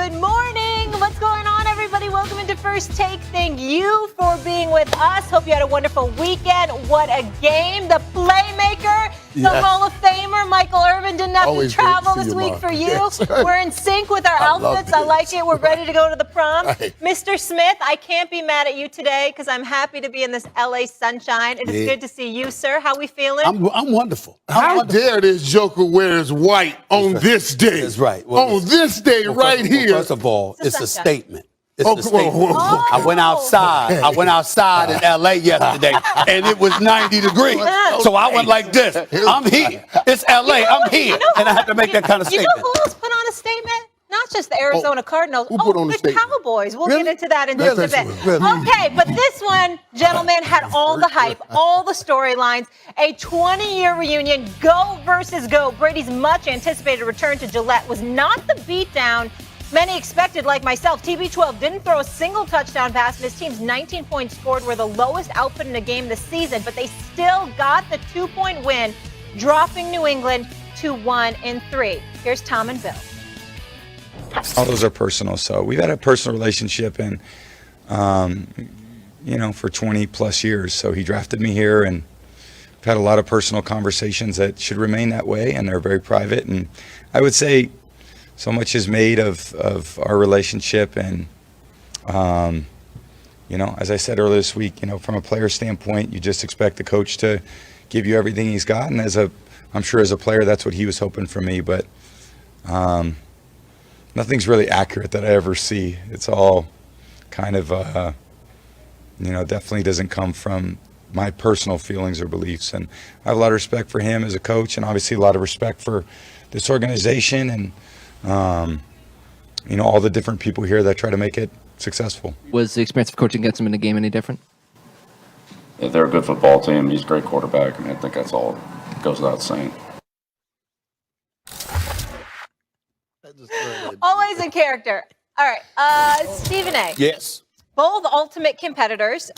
Good morning. What's going on, everybody? Welcome into First Take. Thank you for being with us. Hope you had a wonderful weekend. What a game. The playmaker, the Hall of Famer, Michael Irvin didn't have to travel this week for you. Yes, right. We're in sync with our outfits. I like it. We're ready to go to the prom. Right. Mr. Smith, I can't be mad at you today because I'm happy to be in this LA sunshine. It is good to see you, sir. How we feeling? I'm wonderful. How dare this joker wears white on this day? That's right. Well, on this day right here. First of all, it's a statement. It's a statement. Whoa. I went outside. I went outside in LA yesterday, and it was 90 degrees. So I went like this. I'm here. It's LA. I'm here. And I had to make that kind of statement. You know who else put on a statement? Not just the Arizona Cardinals. Who put on the statement? Cowboys. We'll get into that in just a bit. Really? Okay, but this one, gentlemen, had all the hype, all the storylines, a 20-year reunion, go versus go. Brady's much anticipated return to Gillette was not the beatdown many expected, like myself. TB12 didn't throw a single touchdown pass, and his team's 19 points scored were the lowest output in a game this season, but they still got the 2-point win, dropping New England to 1-3. Here's Tom and Bill. All those are personal, so we've had a personal relationship, and for 20 plus years. So he drafted me here, and we've had a lot of personal conversations that should remain that way, and they're very private. And I would say so much is made of our relationship, and as I said earlier this week, from a player standpoint, you just expect the coach to give you everything he's got, and I'm sure as a player that's what he was hoping for me, but nothing's really accurate that I ever see. It's all kind of definitely doesn't come from my personal feelings or beliefs, and I have a lot of respect for him as a coach, and obviously a lot of respect for this organization, and all the different people here that try to make it successful. Was the experience of coaching against him in the game any different? Yeah, they're a good football team. He's a great quarterback. I think that's all goes without saying. Always a character. All right, Stephen A. Yes. Both ultimate competitors,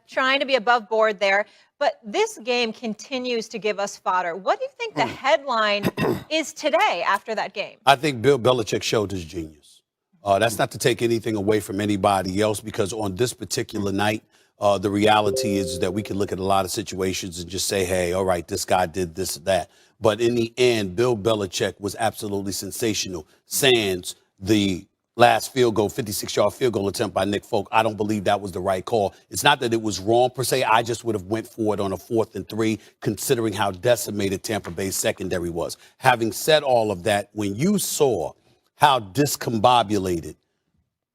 trying to be above board there. But this game continues to give us fodder. What do you think the headline is today after that game? I think Bill Belichick showed his genius. That's not to take anything away from anybody else, because on this particular night, the reality is that we can look at a lot of situations and just say, hey, all right, this guy did this or that. But in the end, Bill Belichick was absolutely sensational. Sans the last field goal, 56-yard field goal attempt by Nick Folk, I don't believe that was the right call. It's not that it was wrong per se. I just would have went for it on a 4th and 3, considering how decimated Tampa Bay's secondary was. Having said all of that, when you saw how discombobulated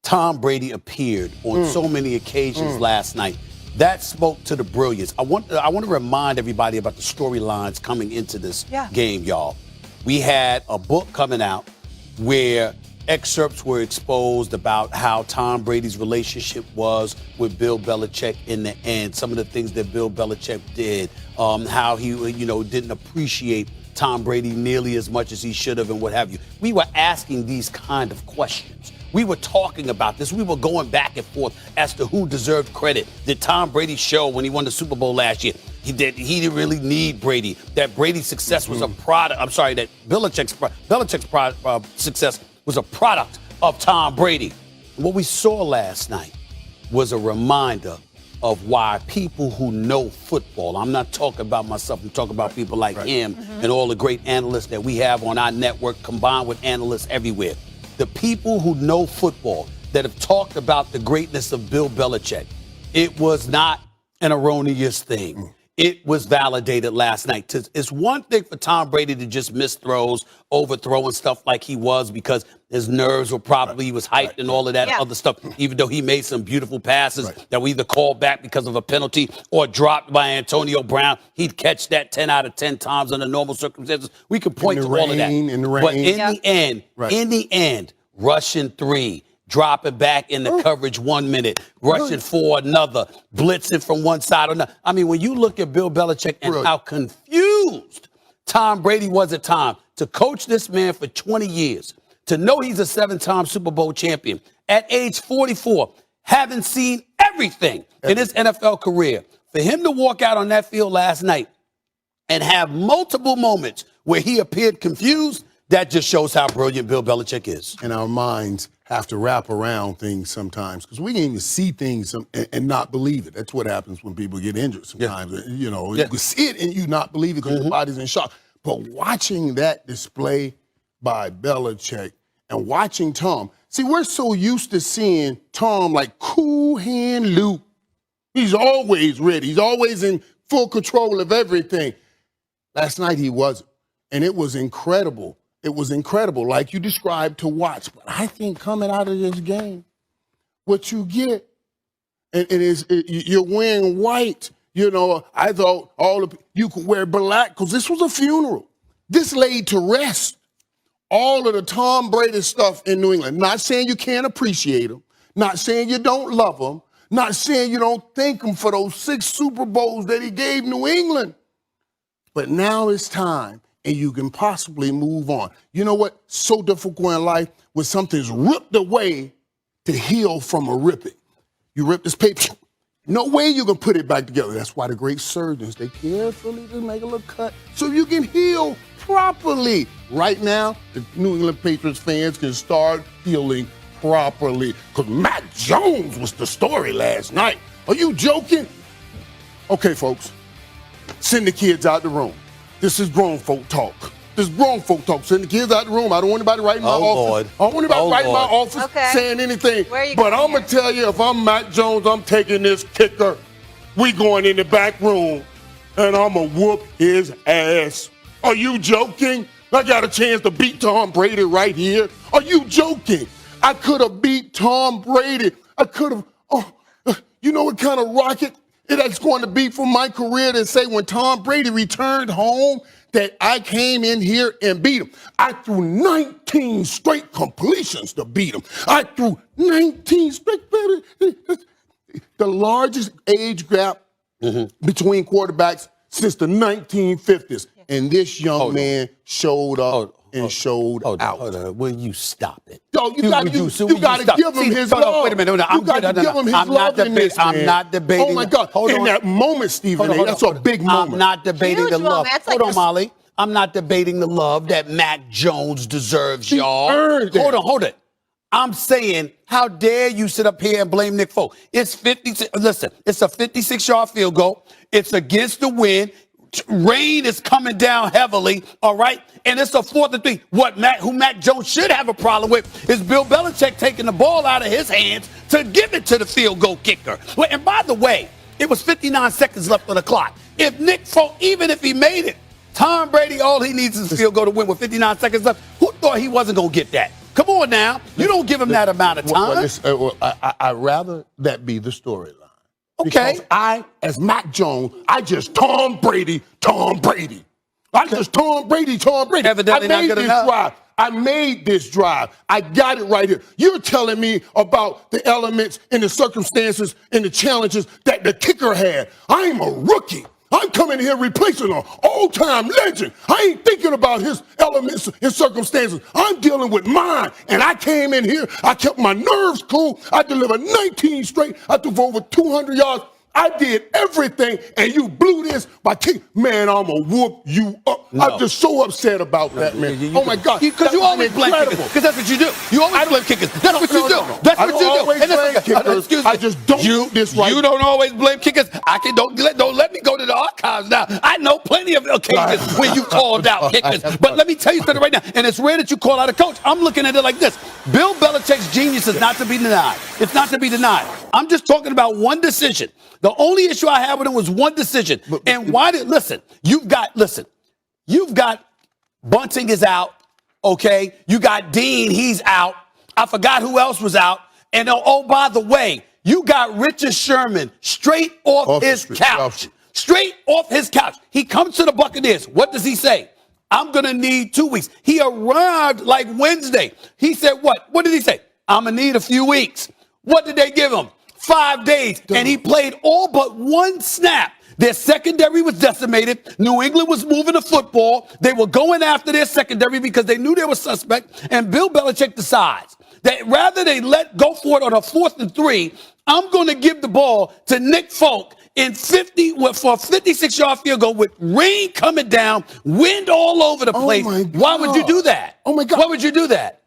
Tom Brady appeared on so many occasions last night, that spoke to the brilliance. I want to remind everybody about the storylines coming into this game, y'all. We had a book coming out where excerpts were exposed about how Tom Brady's relationship was with Bill Belichick in the end, some of the things that Bill Belichick did, how he, didn't appreciate Tom Brady nearly as much as he should have and what have you. We were asking these kind of questions. We were talking about this. We were going back and forth as to who deserved credit. Did Tom Brady show when he won the Super Bowl last year? He didn't really need Brady. That Brady's success was a product. I'm sorry, that Belichick's success was a product of Tom Brady. And what we saw last night was a reminder of why people who know football, I'm not talking about myself, I'm talking about people like him and all the great analysts that we have on our network, combined with analysts everywhere. The people who know football that have talked about the greatness of Bill Belichick, it was not an erroneous thing. It was validated last night. It's one thing for Tom Brady to just miss throws, overthrowing stuff like he was because his nerves were probably, he was hyped and all of that other stuff, even though he made some beautiful passes that we either called back because of a penalty or dropped by Antonio Brown. He'd catch that 10 out of 10 times under normal circumstances. We could point to all of that. But in the end, rushing 3, dropping back in the coverage 1 minute, rushing for another, blitzing from one side or another. I mean, when you look at Bill Belichick and how confused Tom Brady was at times, to coach this man for 20 years, to know he's a 7-time Super Bowl champion, at age 44, having seen everything in his NFL career, for him to walk out on that field last night and have multiple moments where he appeared confused, that just shows how brilliant Bill Belichick is. And our minds have to wrap around things sometimes because we can even see things and not believe it. That's what happens when people get injured sometimes. You know, you can see it and you not believe it because your body's in shock. But watching that display by Belichick and watching Tom, see, we're so used to seeing Tom like cool hand Luke. He's always ready. He's always in full control of everything. Last night he wasn't. And it was incredible. It was incredible, like you described, to watch. But I think coming out of this game, what you get, you're wearing white. You know, I thought you could wear black because this was a funeral. This laid to rest all of the Tom Brady stuff in New England. Not saying you can't appreciate him. Not saying you don't love him. Not saying you don't thank him for those 6 Super Bowls that he gave New England. But now it's time. And you can possibly move on. You know what? So difficult in life when something's ripped away to heal from a ripping. You rip this paper, no way you can put it back together. That's why the great surgeons, they carefully just make a little cut so you can heal properly. Right now, the New England Patriots fans can start healing properly because Mac Jones was the story last night. Are you joking? Okay, folks, send the kids out the room. This is grown folk talk. This is grown folk talk. Send the kids out the room. I don't want anybody writing my office. Lord. I don't want anybody writing my office saying anything. But I'm going to tell you, if I'm Mac Jones, I'm taking this kicker. We going in the back room, and I'm going to whoop his ass. Are you joking? I got a chance to beat Tom Brady right here. Are you joking? I could have beat Tom Brady. I could have, you know what kind of rocket it's going to be for my career to say when Tom Brady returned home that I came in here and beat him. I threw 19 straight completions to beat him. I threw 19 straight. The largest age gap between quarterbacks since the 1950s. And this young man showed up and showed out. Hold on. Will you stop it? Yo, you got to give him his love. Wait a minute. You got to give him his love in this, man. I'm not debating. Oh, my God. In that moment, Stephen A., that's a big moment. I'm not debating the love. Hold on, Molly. I'm not debating the love that Mac Jones deserves, y'all. Hold it. I'm saying, how dare you sit up here and blame Nick Folk? It's 56. Listen, it's a 56-yard field goal. It's against the wind. Rain is coming down heavily, all right? And it's a 4th and 3. Who Mac Jones should have a problem with is Bill Belichick taking the ball out of his hands to give it to the field goal kicker. And by the way, it was 59 seconds left on the clock. If Nick Folk, even if he made it, Tom Brady, all he needs is a field goal to win with 59 seconds left. Who thought he wasn't going to get that? Come on now. You don't give him that amount of time. I'd rather that be the storyline. Okay. Because I, as Mac Jones, I just Tom Brady. I just Tom Brady. Evidently not good enough. I made this drive. I got it right here. You're telling me about the elements and the circumstances and the challenges that the kicker had. I'm a rookie. I'm coming here replacing an all-time legend. I ain't thinking about his elements and circumstances. I'm dealing with mine. And I came in here. I kept my nerves cool. I delivered 19 straight. I threw for over 200 yards. I did everything, and you blew this by kicking. Man, I'm going to whoop you up. No. I'm just so upset about that, man. Oh, my God. Because you always blame kickers. Because that's what you do. You always blame kickers. That's what you do. That's what you do. I don't always blame kickers. Excuse me. I just don't do this right. You don't always blame kickers. Don't let me go to the archives now. I know plenty of occasions when you called out kickers. But let me tell you something right now, and it's rare that you call out a coach. I'm looking at it like this. Bill Belichick's genius is not to be denied. It's not to be denied. I'm just talking about one decision. The only issue I had with him was one decision. You've got Bunting is out, okay? You got Dean, he's out. I forgot who else was out. And by the way, you got Richard Sherman straight off his couch. Straight off his couch. He comes to the Buccaneers. What does he say? I'm going to need 2 weeks. He arrived like Wednesday. He said what? What did he say? I'm going to need a few weeks. What did they give him? 5 days, and he played all but one snap. Their secondary was decimated. New England was moving the football. They were going after their secondary because they knew they were suspect. And Bill Belichick decides that rather they go for it on a 4th and 3, I'm going to give the ball to Nick Folk in 50 for a 56-yard field goal with rain coming down, wind all over the place. My God. Why would you do that? Oh, my God. Why would you do that?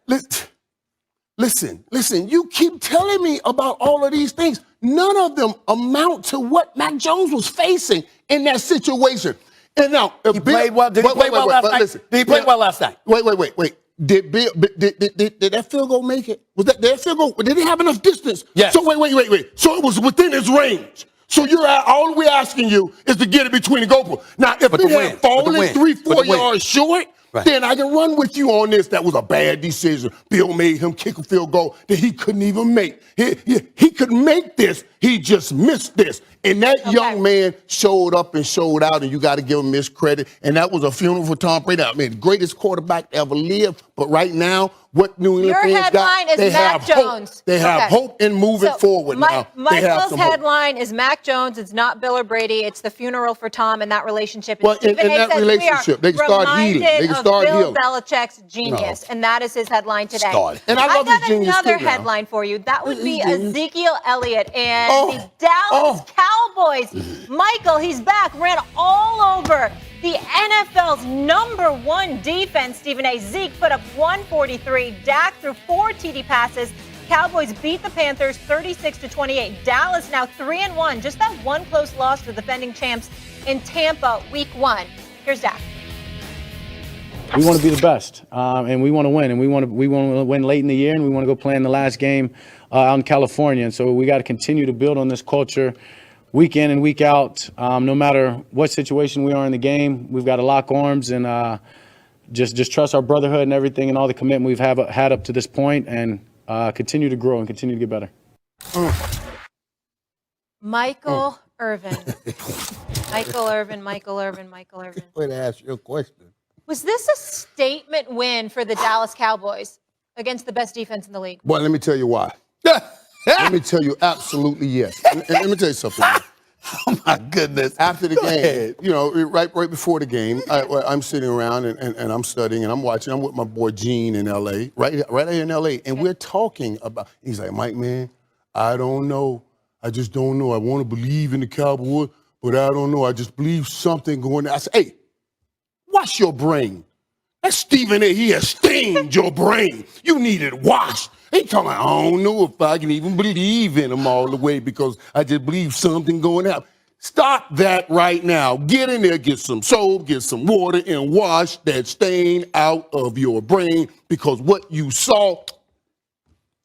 Listen, you keep telling me about all of these things. None of them amount to what Mac Jones was facing in that situation. And now, He played well. Did he play well last night? Did he play well last night? Wait. Did that field goal make it? Was that field goal? Did it have enough distance? Yes. So wait. So it was within his range. So all we're asking you is to get it between the goalposts. Now, if it had fallen 3-4 yards short, then I can run with you on this. That was a bad decision. Bill made him kick a field goal that he couldn't even make. He could make this. He just missed this. And that young man showed up and showed out, and you got to give him his credit. And that was a funeral for Tom Brady. I mean, the greatest quarterback to ever live. But right now, what New England fans got, they have hope. They have hope in moving forward now. Michael's headline is Mac Jones. It's not Bill or Brady. It's the funeral for Tom and that relationship. Well, in that relationship, they can start healing. They can start healing. Bill Belichick's genius, and that is his headline today. And I love his genius another too now. headline for you. That would be Ezekiel Elliott and the Dallas Cowboys. Michael, he's back, ran all over the NFL's #1 defense. Stephen A. Zeke put up 143. Dak threw 4 TD passes. Cowboys beat the Panthers 36-28. Dallas now 3-1. Just that one close loss to the defending champs in Tampa week 1. Here's Dak. We want to be the best, and we want to win, and we want to win late in the year, and we want to go play in the last game out in California. And so we got to continue to build on this culture week in and week out. No matter what situation we are in the game, we've got to lock arms and just trust our brotherhood and everything and all the commitment we've had up to this point, and continue to grow and continue to get better. Michael Irvin. Michael Irvin. Wait to ask you a question. Was this a statement win for the Dallas Cowboys against the best defense in the league? Well, let me tell you why. Let me tell you absolutely yes. And let me tell you something. Oh, my goodness. After the game, you know, right before the game, I'm sitting around and I'm studying and I'm watching. I'm with my boy Gene in L.A., right here in L.A., and we're talking about, he's like, Mike, man, I don't know. I just don't know. I want to believe in the Cowboys, but I don't know. I just believe something going on. I said, hey, wash your brain. That Stephen A. He has stained your brain. You need it washed. He talking about, I don't know if I can even believe in him all the way because I just believe something going out. Stop that right now. Get in there, get some soap, get some water, and wash that stain out of your brain because what you saw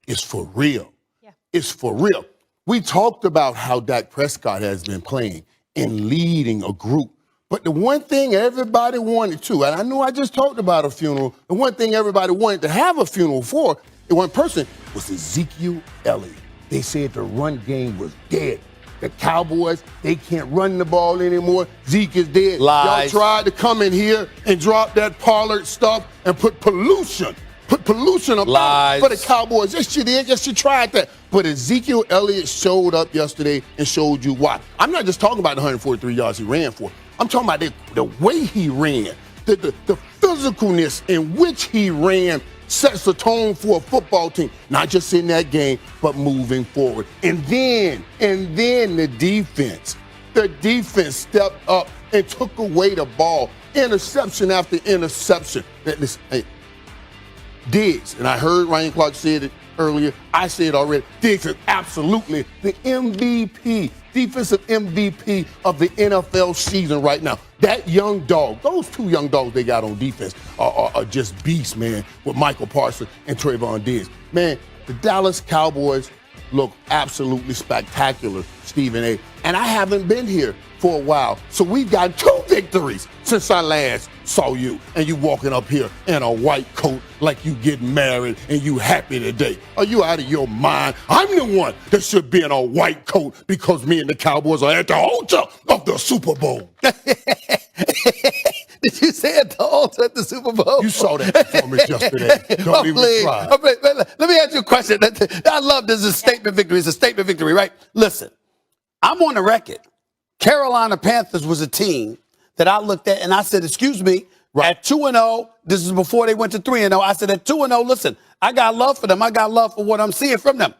is for real. Yeah. It's for real. We talked about how Dak Prescott has been playing and leading a group. But the one thing everybody wanted to, and I know I just talked about a funeral, the one thing everybody wanted to have a funeral for, the one person, was Ezekiel Elliott. They said the run game was dead. The Cowboys, they can't run the ball anymore. Zeke is dead. Lies. Y'all tried to come in here and drop that Pollard stuff and put pollution about for the Cowboys. Yes, you did. Yes, you tried that. But Ezekiel Elliott showed up yesterday and showed you why. I'm not just talking about the 143 yards he ran for. I'm talking about the way he ran, the physicalness in which he ran sets the tone for a football team, not just in that game, but moving forward. And then the defense stepped up and took away the ball, interception after interception. Hey, Diggs, and I heard Ryan Clark said it earlier, I said it already, Diggs is absolutely the MVP, defensive MVP of the NFL season right now. That young dog, those two young dogs they got on defense are just beasts, man, with Michael Parsons and Trayvon Diggs. Man, the Dallas Cowboys look absolutely spectacular, Stephen A. And I haven't been here for a while, so we've got 2 victories since I last saw you. And you walking up here in a white coat like you getting married and you happy today. Are you out of your mind? I'm the one that should be in a white coat because me and the Cowboys are at the altar of the Super Bowl. Did you say at the altar at the Super Bowl? You saw that performance yesterday. Don't even try. Let me ask you a question. I love this is a statement victory. It's a statement victory, right? Listen, I'm on the record. Carolina Panthers was a team that I looked at and I said, excuse me, at 2-0, this is before they went to 3-0. I said at 2-0, listen, I got love for them. I got love for what I'm seeing from them.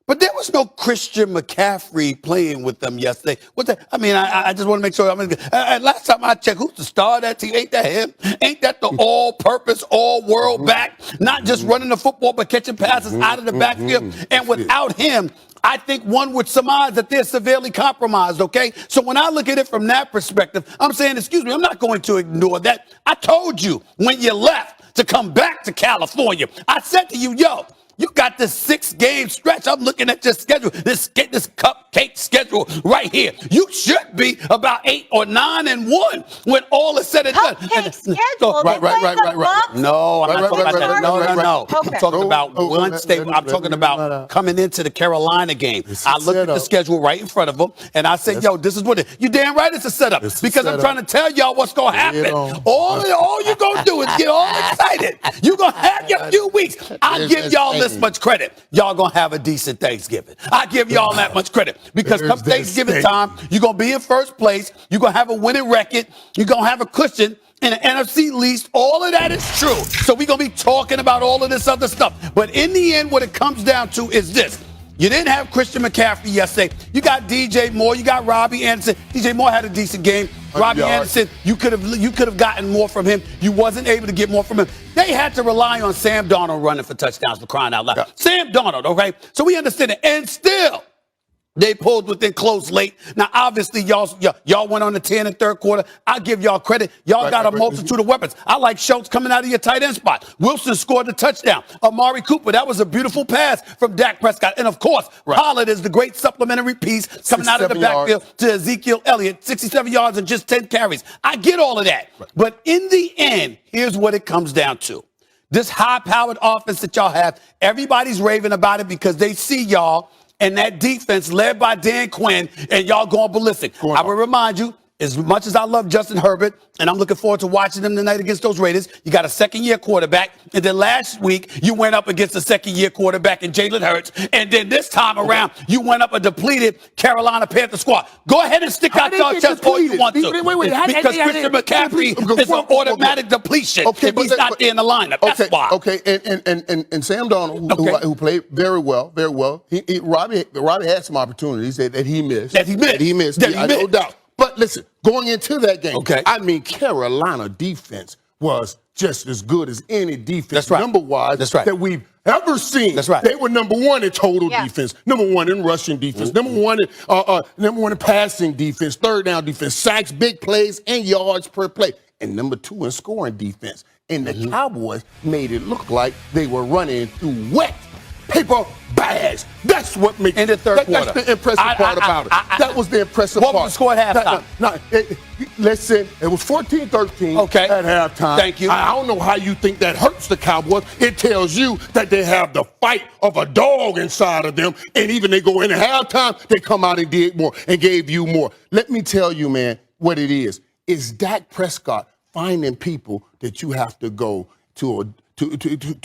But there was no Christian McCaffrey playing with them yesterday. I just want to make sure. Last time I checked, who's the star of that team? Ain't that him? Ain't that the all-purpose, all-world back? Not just running the football, but catching passes out of the backfield. And without him, I think one would surmise that they're severely compromised, okay? So when I look at it from that perspective, I'm saying, excuse me, I'm not going to ignore that. I told you when you left to come back to California, I said to you, yo, you got this 6-game stretch. I'm looking at your schedule, this cupcake schedule right here. You should be about 8 or 9-1 when all is said and done. Cupcake schedule. Right. No, I'm not talking about that. No. Okay. I'm talking about once they. I'm talking about coming into the Carolina game. I looked at the schedule right in front of them, and I said, "Yo, this is what it. You damn right, it's a setup." Because I'm trying to tell y'all what's gonna happen. All you're gonna do is get all excited. You're gonna have your few weeks. I give y'all this much credit. Y'all gonna have a decent Thanksgiving. I give y'all that much credit because come Thanksgiving time, you're gonna be in first place. You're gonna have a winning record. You're gonna have a cushion in the NFC least. All of that is true. So we're going to be talking about all of this other stuff. But in the end, what it comes down to is this. You didn't have Christian McCaffrey yesterday. You got DJ Moore. You got Robbie Anderson. DJ Moore had a decent game. Robbie Anderson, you could have gotten more from him. You wasn't able to get more from him. They had to rely on Sam Darnold running for touchdowns, for crying out loud. Yeah. Sam Darnold, okay? So we understand it. And still, they pulled within close late. Now, obviously, y'all went on the 10 in third quarter. I'll give y'all credit. Y'all got a multitude of weapons. I like Schultz coming out of your tight end spot. Wilson scored the touchdown. Amari Cooper, that was a beautiful pass from Dak Prescott. And, of course, Pollard is the great supplementary piece coming out of the backfield to Ezekiel Elliott, 67 yards and just 10 carries. I get all of that. Right. But in the end, here's what it comes down to. This high-powered offense that y'all have, everybody's raving about it because they see y'all and that defense led by Dan Quinn, and y'all going ballistic. I will remind you, as much as I love Justin Herbert, and I'm looking forward to watching him tonight against those Raiders, you got a second-year quarterback, and then last week you went up against a second-year quarterback in Jalen Hurts, and then this time around you went up a depleted Carolina Panther squad. Go ahead and stick out your chest all you want to. Wait. Because Christian McCaffrey is an automatic depletion if he's not there in the lineup. That's why. Okay, and Sam Darnold, who played very well. Robbie had some opportunities that he missed. No doubt. But listen, going into that game, Carolina defense was just as good as any defense number-wise that we've ever seen. That's right. They were number one in total defense, number one in rushing defense, number one in passing defense, third down defense, sacks, big plays, and yards per play, and number 2 in scoring defense. And the Cowboys made it look like they were running through wet paper bags. That's what makes in the third quarter. That's the impressive part about it. That was the impressive part. What was the score at halftime? Listen, it was 14-13 at halftime. Thank you. I don't know how you think that hurts the Cowboys. It tells you that they have the fight of a dog inside of them, and even they go into halftime, they come out and did more and gave you more. Let me tell you, man, what it is. It's Dak Prescott finding people that you have to go to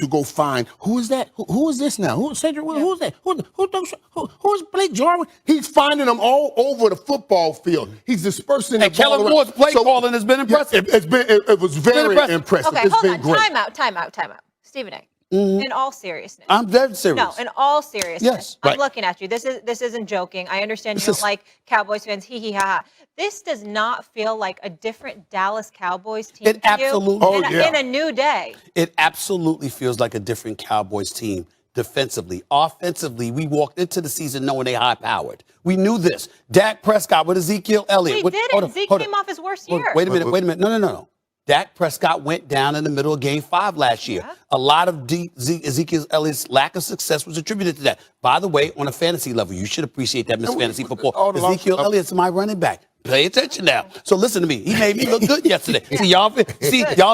go find. Who is that? Who is this now? Who is Cedric? Who is that? Who is Blake Jarwin? He's finding them all over the football field. He's dispersing the ball Kellen around. Moore's play calling has been impressive. It was very impressive. Okay, It's hold been on. great. Time out. Stephen A. In all seriousness. I'm dead serious. No, in all seriousness. Yes, I'm looking at you. This isn't joking. I understand you don't like Cowboys fans. Hee hee ha ha. This does not feel like a different Dallas Cowboys team It absolutely in a new day. It absolutely feels like a different Cowboys team defensively. Offensively, we walked into the season knowing they high-powered. We knew this. Dak Prescott with Ezekiel Elliott. We didn't. Zeke came off his worst year. Wait a minute. No. Dak Prescott went down in the middle of Game 5 last year. Yeah. A lot of Ezekiel Elliott's lack of success was attributed to that. By the way, on a fantasy level, you should appreciate that, Miss Fantasy Football. Ezekiel Elliott's my running back. Pay attention now. So listen to me. He made me look good yesterday. Y'all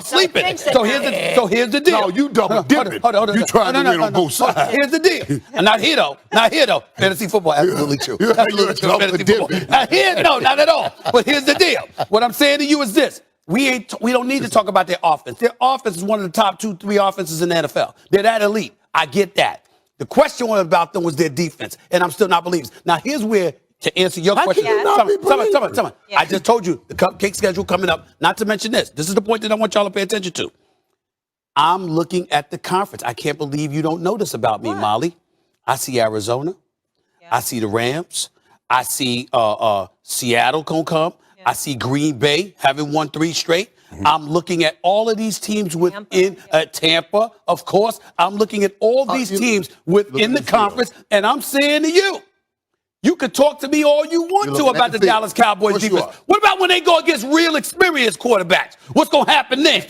sleeping. So here's the deal. No, you double dipping. Hold on. You trying to win on both sides. Here's the deal. Not here though. Fantasy football, absolutely true. Absolutely true. Fantasy football. Not here, no, not at all. But here's the deal. What I'm saying to you is this. We don't need to talk about their offense. Their offense is one of the top 2-3 offenses in the NFL. They're that elite. I get that. The question about them was their defense, and I'm still not believing. Now, here's where, to answer your question, someone. I just told you the cupcake schedule coming up, not to mention this. This is the point that I want y'all to pay attention to. I'm looking at the conference. I can't believe you don't know this about me, Molly. I see Arizona. I see the Rams. I see Seattle gonna come. I see Green Bay having won 3 straight. I'm looking at all of these teams within Tampa, of course. I'm looking at all these teams within the conference, and I'm saying to you, you could talk to me all you want to about the Dallas Cowboys defense. What about when they go against real experienced quarterbacks? What's going to happen then?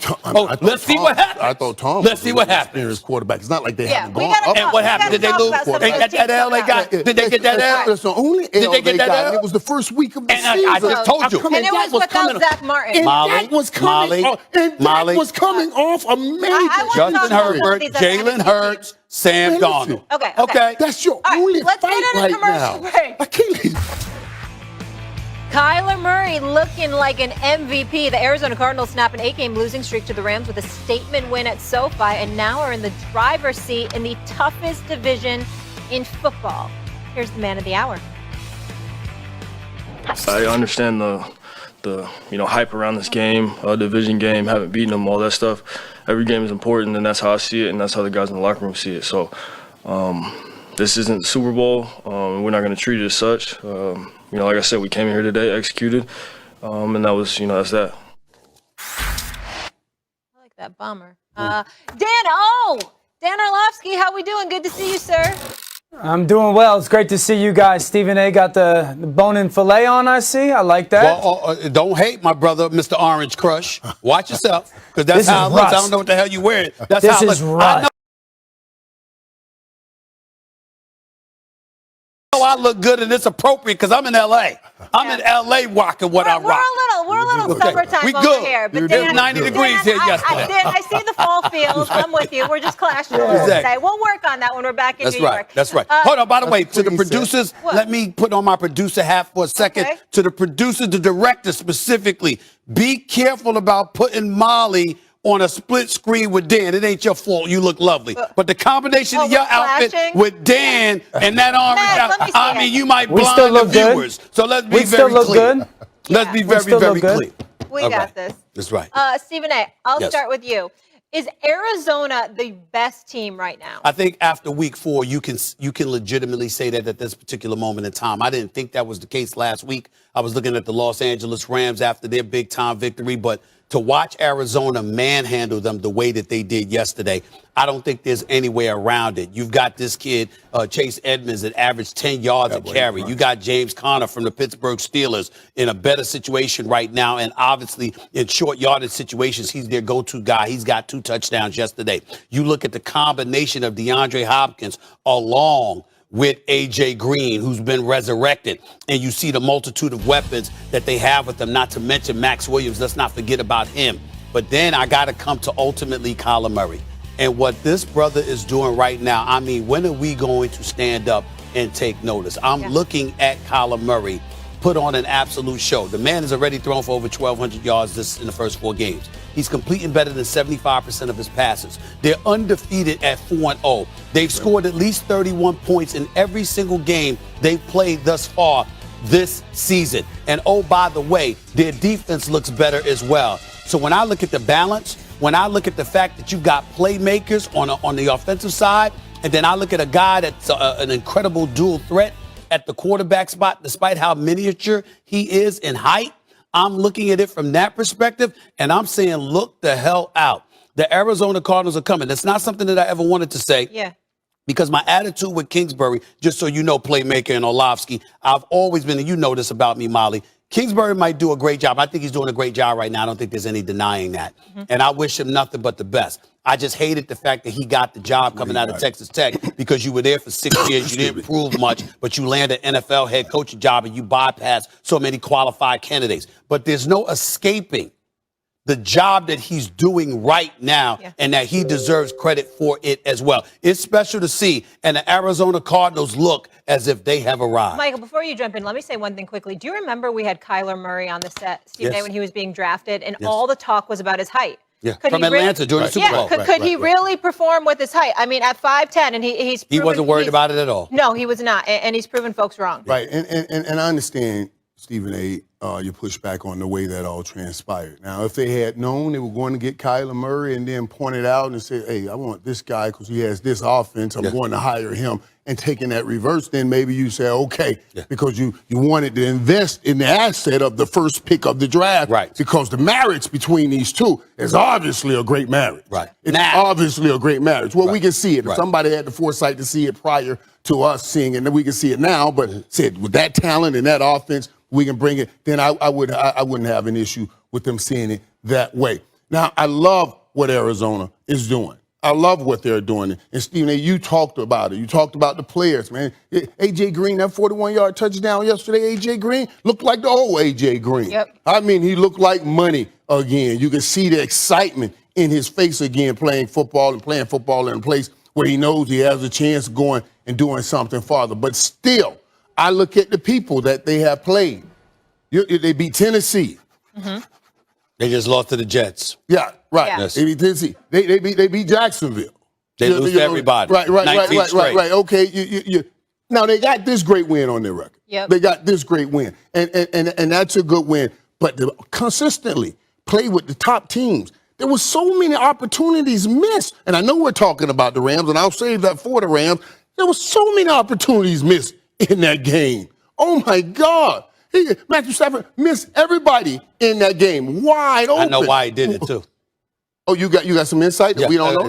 Let's see what happens. I thought Tom Let's see what happens. Experienced quarterback. It's not like they haven't gone up. And what happened? Did they lose? They got that LA guy. Did they get that L? That's the only L they got. It was the first week of the season. I just told you. And it was without Zach Martin. And that was coming off a major. Justin Herbert, Jalen Hurts, Sam Darnold. Okay. That's your All right, only let's fight get in a right commercial now. break. I can't. Kyler Murray looking like an MVP. The Arizona Cardinals snap an 8-game losing streak to the Rams with a statement win at SoFi and now are in the driver's seat in the toughest division in football. Here's the man of the hour. I understand the hype around this game, division game, haven't beaten them, all that stuff. Every game is important, and that's how I see it, and that's how the guys in the locker room see it. So this isn't the Super Bowl. We're not going to treat it as such. Like I said, we came in here today, executed, and that was, that's that. I like that bomber. Dan Orlovsky, how we doing? Good to see you, sir. I'm doing well. It's great to see you guys. Stephen A. got the bone-in filet on, I see. I like that. Well, don't hate my brother, Mr. Orange Crush. Watch yourself, because that's how it looks. I don't know what the hell you're wearing. That's this how it is looks. rust. I look good and it's appropriate because I'm in LA. I'm in LA rocking what I rock. We're a little summertime we over good. here. But It was 90 degrees here yesterday. I see the fall feels. I'm with you. We're just clashing a little today. We'll work on that when we're back in New York. That's right. Hold on, by the way, to the producers, let me put on my producer hat for a second. Okay. To the producers, the director specifically, be careful about putting Molly on a split screen with Dan. It ain't your fault. You look lovely. But the combination of your outfit with Dan and that orange outfit, you might blind the viewers. So let's be very clear. Let's be very, very clear. We got this. That's right. Stephen A., I'll start with you. Is Arizona the best team right now? I think after week 4, you can legitimately say that at this particular moment in time. I didn't think that was the case last week. I was looking at the Los Angeles Rams after their big-time victory, but to watch Arizona manhandle them the way that they did yesterday, I don't think there's any way around it. You've got this kid, Chase Edmonds, that averaged 10 yards a carry. You got James Conner from the Pittsburgh Steelers in a better situation right now, and obviously in short yardage situations, he's their go-to guy. He's got 2 touchdowns yesterday. You look at the combination of DeAndre Hopkins along with A.J. Green, who's been resurrected, and you see the multitude of weapons that they have with them, not to mention Max Williams. Let's not forget about him. But then I got to come to ultimately Kyler Murray. And what this brother is doing right now, I mean, when are we going to stand up and take notice? I'm looking at Kyler Murray put on an absolute show. The man has already thrown for over 1,200 yards in the first 4 games. He's completing better than 75% of his passes. They're undefeated at 4-0. They've scored at least 31 points in every single game they've played thus far this season. And oh, by the way, their defense looks better as well. So when I look at the balance, when I look at the fact that you've got playmakers on the offensive side, and then I look at a guy that's an incredible dual threat at the quarterback spot, despite how miniature he is in height, I'm looking at it from that perspective, and I'm saying, look the hell out. The Arizona Cardinals are coming. That's not something that I ever wanted to say. Yeah. Because my attitude with Kingsbury, just so you know, playmaker and Orlovsky, I've always been, and you know this about me, Molly, Kingsbury might do a great job. I think he's doing a great job right now. I don't think there's any denying that. And I wish him nothing but the best. I just hated the fact that he got the job coming out of Texas Tech because you were there for 6 years. You didn't prove much, but you landed an NFL head coaching job and you bypassed so many qualified candidates. But there's no escaping the job that he's doing right now and that he deserves credit for it as well. It's special to see, and the Arizona Cardinals look as if they have arrived. Michael, before you jump in, let me say one thing quickly. Do you remember we had Kyler Murray on the set, Steve Day, when he was being drafted, and all the talk was about his height? Yeah, from Atlanta during the Super Bowl. Could he really perform with his height? I mean, at 5'10", and he's proven, he wasn't worried about it at all. No, he was not, and he's proven folks wrong. Right, and I understand, Stephen A., your pushback on the way that all transpired. Now, if they had known they were going to get Kyler Murray and then pointed out and say, hey, I want this guy because he has this offense, I'm going to hire him, and taking that reverse, then maybe you say, okay, because you wanted to invest in the asset of the first pick of the draft. Right. Because the marriage between these two is obviously a great marriage. Right. It's obviously a great marriage. Well, we can see it. If Right. somebody had the foresight to see it prior to us seeing it, then we can see it now. But said with that talent and that offense, we can bring it. Then I wouldn't have an issue with them seeing it that way. Now, I love what Arizona is doing. I love what they're doing. And, Stephen A., you talked about it. You talked about the players, man. A.J. Green, that 41-yard touchdown yesterday, A.J. Green looked like the old A.J. Green. Yep. I mean, he looked like money again. You can see the excitement in his face again playing football in a place where he knows he has a chance of going and doing something farther. But still, I look at the people that they have played. They beat Tennessee. Mm-hmm. They just lost to the Jets. Yeah, right. Yeah. They beat Tennessee. They beat Jacksonville. They lose to everybody. Right. 19 straight. Okay. You. Now they got this great win on their record. Yep. They got this great win, and that's a good win. But to consistently play with the top teams, there were so many opportunities missed. And I know we're talking about the Rams, and I'll save that for the Rams. There were so many opportunities missed in that game. Oh my God. Matthew Stafford missed everybody in that game, wide open. I know why he did it too. Oh, you got some insight that we don't know?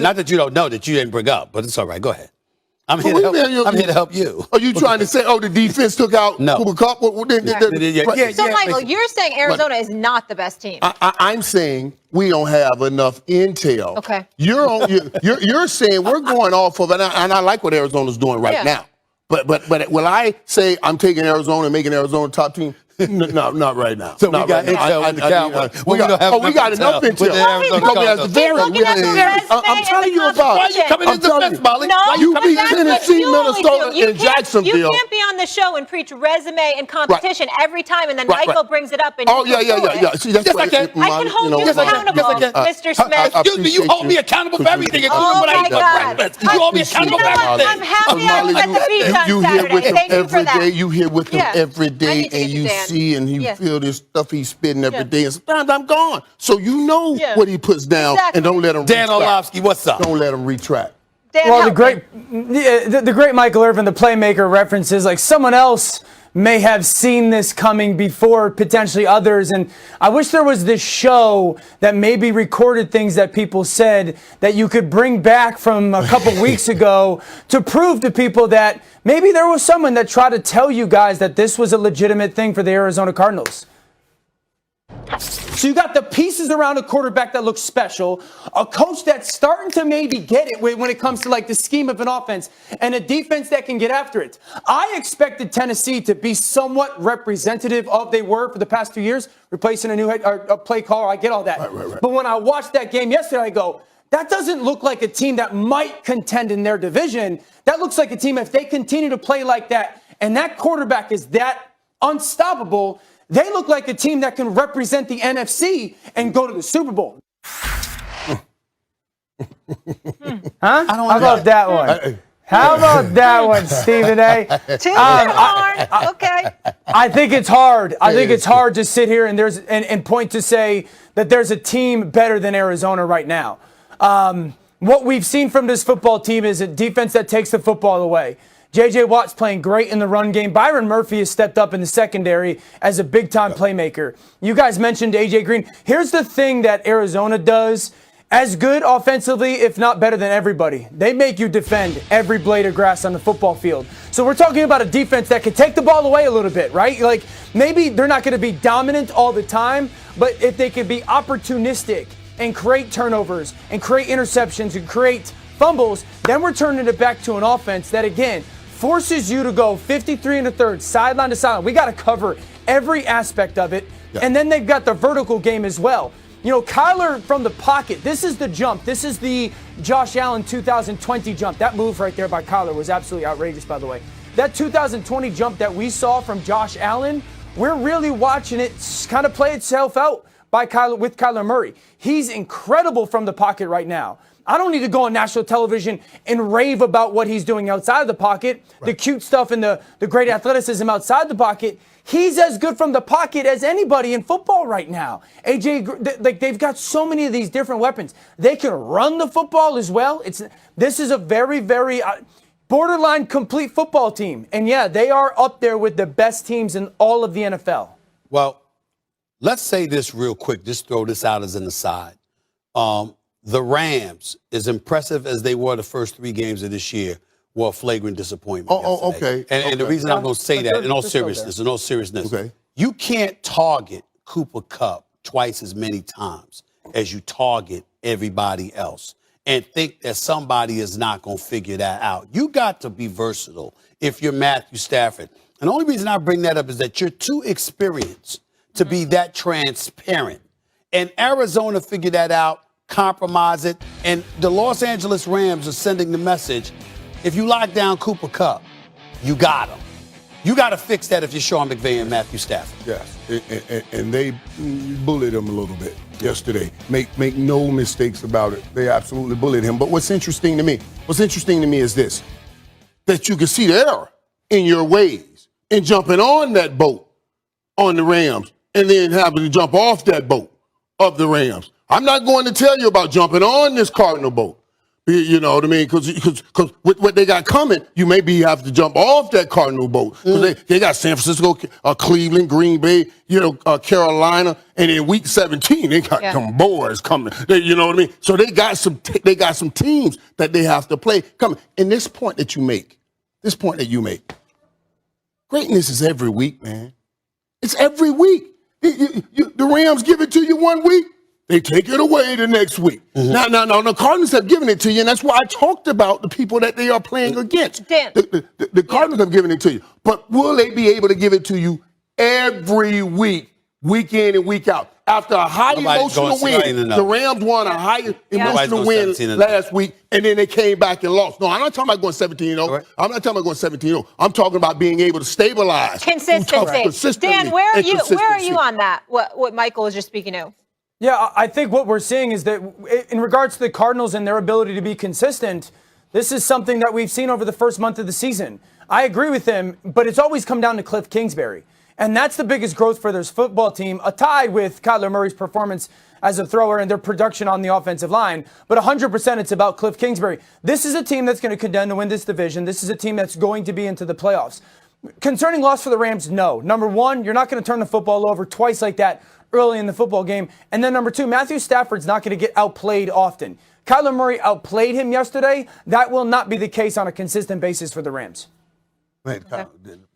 Not that you don't know, that you didn't bring up, but it's all right. Go ahead. I'm here to help you. Are you trying to say, the defense took out Cooper Kupp? So, Michael, you're saying Arizona is not the best team. I'm saying we don't have enough intel. Okay. You're saying we're going off of, and I like what Arizona's doing right now. But will I say I'm taking Arizona and making Arizona top team? No, not right now. So we got intel with the Cowboys. We got enough intel. I'm telling you about. Why are you coming in defense, Molly? You beat Tennessee, Minnesota, and Jacksonville. You can't be on the show and preach resume and competition every time, and then Michael brings it up. And See, that's yes, I can. I can hold you accountable, Mr. Smith. Excuse me, you hold me accountable for everything, including what I eat for breakfast. You hold me accountable for everything. I'm happy I was at the beach on Saturday. Thank you for that. You hear with him every day, and you see and you feel this stuff he's spitting every day. And sometimes I'm gone. So you know what he puts down, and don't let him Dan Orlovsky, what's up? Don't let him retract. Well, the great Michael Irvin, the playmaker, references like someone else may have seen this coming before potentially others. And I wish there was this show that maybe recorded things that people said that you could bring back from a couple weeks ago to prove to people that maybe there was someone that tried to tell you guys that this was a legitimate thing for the Arizona Cardinals. So you got the pieces around a quarterback that looks special, a coach that's starting to maybe get it when it comes to like the scheme of an offense, and a defense that can get after it. I expected Tennessee to be somewhat representative of they were for the past 2 years, replacing a new play caller. I get all that. Right. But when I watched that game yesterday, I go, that doesn't look like a team that might contend in their division. That looks like a team, if they continue to play like that, and that quarterback is that unstoppable, they look like a team that can represent the NFC and go to the Super Bowl. Huh? How about that one? How about that one, Stephen A? Okay. I think it's hard. I think it's hard to sit here and point to say that there's a team better than Arizona right now. What we've seen from this football team is a defense that takes the football away. J.J. Watt's playing great in the run game. Byron Murphy has stepped up in the secondary as a big-time playmaker. You guys mentioned A.J. Green. Here's the thing that Arizona does as good offensively, if not better than everybody. They make you defend every blade of grass on the football field. So we're talking about a defense that could take the ball away a little bit, right? Like maybe they're not going to be dominant all the time, but if they could be opportunistic and create turnovers and create interceptions and create fumbles, then we're turning it back to an offense that, again, forces you to go 53 1/3, sideline to sideline. We got to cover every aspect of it. Yeah. And then they've got the vertical game as well. You know, Kyler from the pocket, this is the jump. This is the Josh Allen 2020 jump. That move right there by Kyler was absolutely outrageous, by the way. That 2020 jump that we saw from Josh Allen, we're really watching it kind of play itself out by Kyler Murray. He's incredible from the pocket right now. I don't need to go on national television and rave about what he's doing outside of the pocket, the cute stuff and the great athleticism outside the pocket. He's as good from the pocket as anybody in football right now. They've got so many of these different weapons. They can run the football as well. This is a very, very borderline complete football team. And yeah, they are up there with the best teams in all of the NFL. Well, let's say this real quick. Just throw this out as an aside. The Rams, as impressive as they were the first 3 games of this year, were a flagrant disappointment. Okay. And the reason I'm going to say that, in all seriousness, okay, you can't target Cooper Kupp twice as many times as you target everybody else and think that somebody is not going to figure that out. You got to be versatile if you're Matthew Stafford. And the only reason I bring that up is that you're too experienced to be that transparent. And Arizona figured that out, compromise it, and the Los Angeles Rams are sending the message, if you lock down Cooper Kupp, you got him. You got to fix that if you're Sean McVay and Matthew Stafford. Yes, and they bullied him a little bit yesterday. Make no mistakes about it. They absolutely bullied him. But what's interesting to me is this, that you can see the error in your ways in jumping on that boat on the Rams and then having to jump off that boat of the Rams. I'm not going to tell you about jumping on this Cardinal boat. You know what I mean? Because with what they got coming, you maybe have to jump off that Cardinal boat. Because they got San Francisco, Cleveland, Green Bay, Carolina, and in week 17 they got some boys coming. You know what I mean? So they got some teams that they have to play coming. And this point that you make, greatness is every week, man. It's every week. The Rams give it to you one week. They take it away the next week. Now, the Cardinals have given it to you, and that's why I talked about the people that they are playing against. The Cardinals have given it to you. But will they be able to give it to you every week, week in and week out? After a high emotional win, the Rams won a high emotional win last week, and then they came back and lost. No, I'm not talking about going 17-0. I'm not talking about going 17-0. I'm talking about being able to stabilize. Consistency. Dan, where are you on that, what Michael was just speaking of? Yeah, I think what we're seeing is that in regards to the Cardinals and their ability to be consistent, this is something that we've seen over the first month of the season. I agree with him, but it's always come down to Cliff Kingsbury. And that's the biggest growth for this football team, tied with Kyler Murray's performance as a thrower and their production on the offensive line. But 100% it's about Cliff Kingsbury. This is a team that's going to contend to win this division. This is a team that's going to be into the playoffs. Concerning loss for the Rams, no. Number one, you're not going to turn the football over twice like that early in the football game. And then number two, Matthew Stafford's not going to get outplayed often. Kyler Murray outplayed him yesterday. That will not be the case on a consistent basis for the Rams. Man,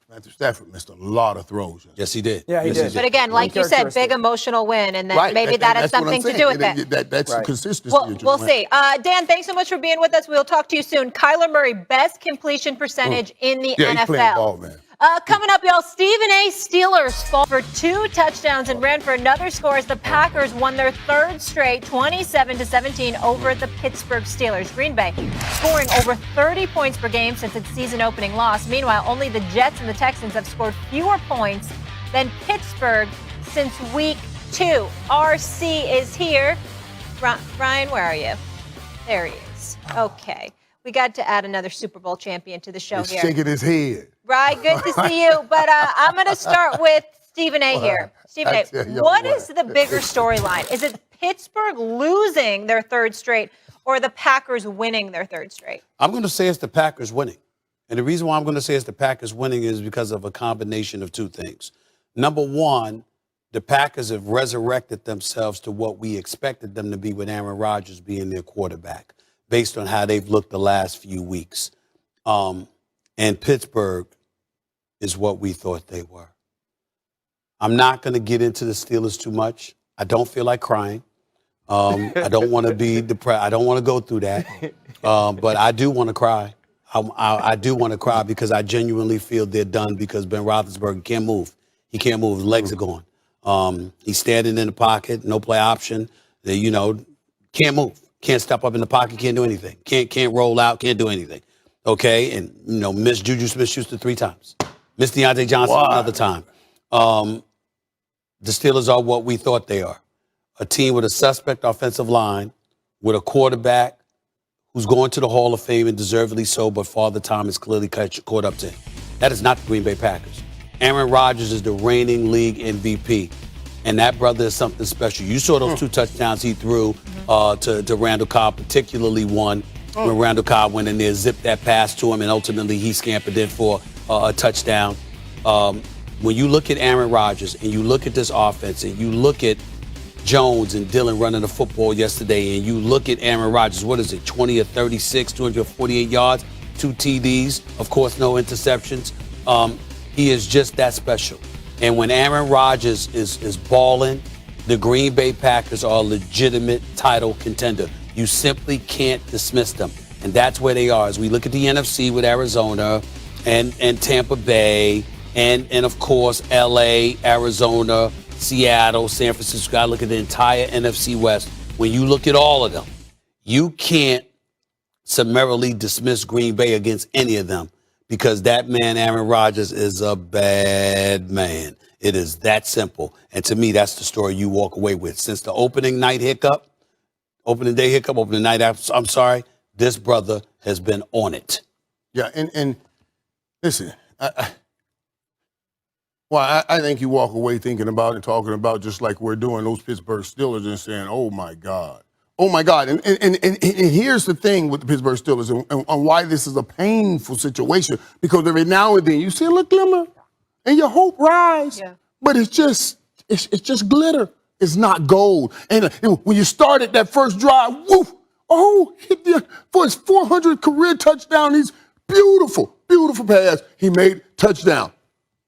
Matthew Stafford missed a lot of throws. Yes, he did. Yeah, he did. But again, like you said, big emotional win, and then maybe that has something to do with it. That's consistency. We'll see. Dan, thanks so much for being with us. We'll talk to you soon. Kyler Murray, best completion percentage in the NFL. He's playing ball, man. Coming up, y'all, Stephen A. Steelers fall for 2 touchdowns and ran for another score as the Packers won their 3rd straight 27-17 over the Pittsburgh Steelers. Green Bay scoring over 30 points per game since its season opening loss. Meanwhile, only the Jets and the Texans have scored fewer points than Pittsburgh since week 2. RC is here. Ryan, where are you? There he is. Okay. We got to add another Super Bowl champion to the show here. Shaking his head. Right, good to see you. But I'm going to start with Stephen A. here. Stephen A., what is the bigger storyline? Is it Pittsburgh losing their 3rd straight or the Packers winning their 3rd straight? I'm going to say it's the Packers winning. And the reason why I'm going to say it's the Packers winning is because of a combination of 2 things. Number one, the Packers have resurrected themselves to what we expected them to be with Aaron Rodgers being their quarterback, based on how they've looked the last few weeks. And Pittsburgh is what we thought they were. I'm not going to get into the Steelers too much. I don't feel like crying. I don't want to be depressed. I don't want to go through that. But I do want to cry. I do want to cry because I genuinely feel they're done because Ben Roethlisberger can't move. He can't move. His legs are gone. He's standing in the pocket, no play option. Can't move. Can't step up in the pocket, can't do anything. Can't roll out, can't do anything. Okay? And, missed Juju Smith-Schuster 3 times. Missed Deontay Johnson another time. The Steelers are what we thought they are. A team with a suspect offensive line, with a quarterback who's going to the Hall of Fame and deservedly so, but Father Time is clearly caught up to him. That is not the Green Bay Packers. Aaron Rodgers is the reigning league MVP. And that brother is something special. You saw those 2 touchdowns he threw to Randall Cobb, particularly one when Randall Cobb went in there, zipped that pass to him, and ultimately he scampered in for a touchdown. When you look at Aaron Rodgers and you look at this offense and you look at Jones and Dillon running the football yesterday, and you look at Aaron Rodgers, what is it, 20 of 36, 248 yards, 2 TDs, of course, no interceptions. He is just that special. And when Aaron Rodgers is balling, the Green Bay Packers are a legitimate title contender. You simply can't dismiss them. And that's where they are. As we look at the NFC with Arizona and Tampa Bay and of course, LA, Arizona, Seattle, San Francisco. I look at the entire NFC West. When you look at all of them, you can't summarily dismiss Green Bay against any of them because that man, Aaron Rodgers, is a bad man. It is that simple. And to me, that's the story you walk away with. Since the opening night hiccup, opening day hiccup, opening night, I'm sorry, this brother has been on it. Yeah, and listen, I think you walk away thinking about and talking about just like we're doing those Pittsburgh Steelers and saying, oh, my God. Oh, my God. And here's the thing with the Pittsburgh Steelers and why this is a painful situation, because every now and then you see a little glimmer and your hope rise, but it's just glitter. It's not gold. And when you started that first drive, woof, for his 400th career touchdown, he's beautiful pass. He made touchdown.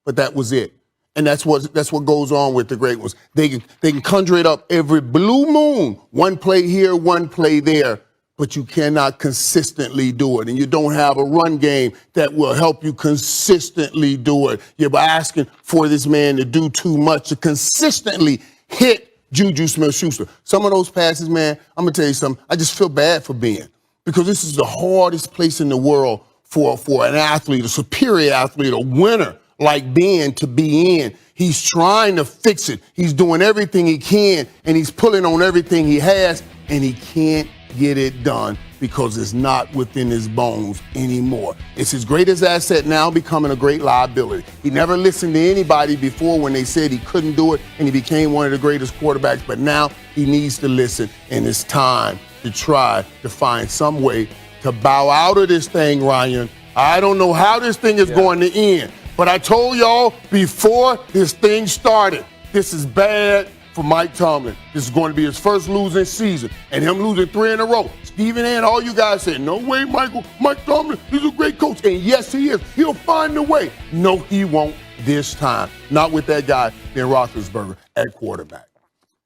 But that was it. And that's what goes on with the great ones. They can conjure it up every blue moon. One play here, one play there. But you cannot consistently do it. And you don't have a run game that will help you consistently do it. You're asking for this man to do too much to consistently hit Juju Smith-Schuster. Some of those passes, man, I'm going to tell you something. I just feel bad for Ben, because this is the hardest place in the world for an athlete, a superior athlete, a winner like Ben to be in. He's trying to fix it. He's doing everything he can, and he's pulling on everything he has, and he can't get it done because it's not within his bones anymore. It's his greatest asset now, becoming a great liability. He never listened to anybody before when they said he couldn't do it, and he became one of the greatest quarterbacks, but now he needs to listen, and it's time to try to find some way to bow out of this thing, Ryan. I don't know how this thing is going to end. But I told y'all before this thing started, this is bad for Mike Tomlin. This is going to be his first losing season, and him losing 3 in a row. Stephen A. and all you guys said, no way, Mike Tomlin, he's a great coach. And yes, he is. He'll find a way. No, he won't this time. Not with that guy, Ben Roethlisberger, at quarterback.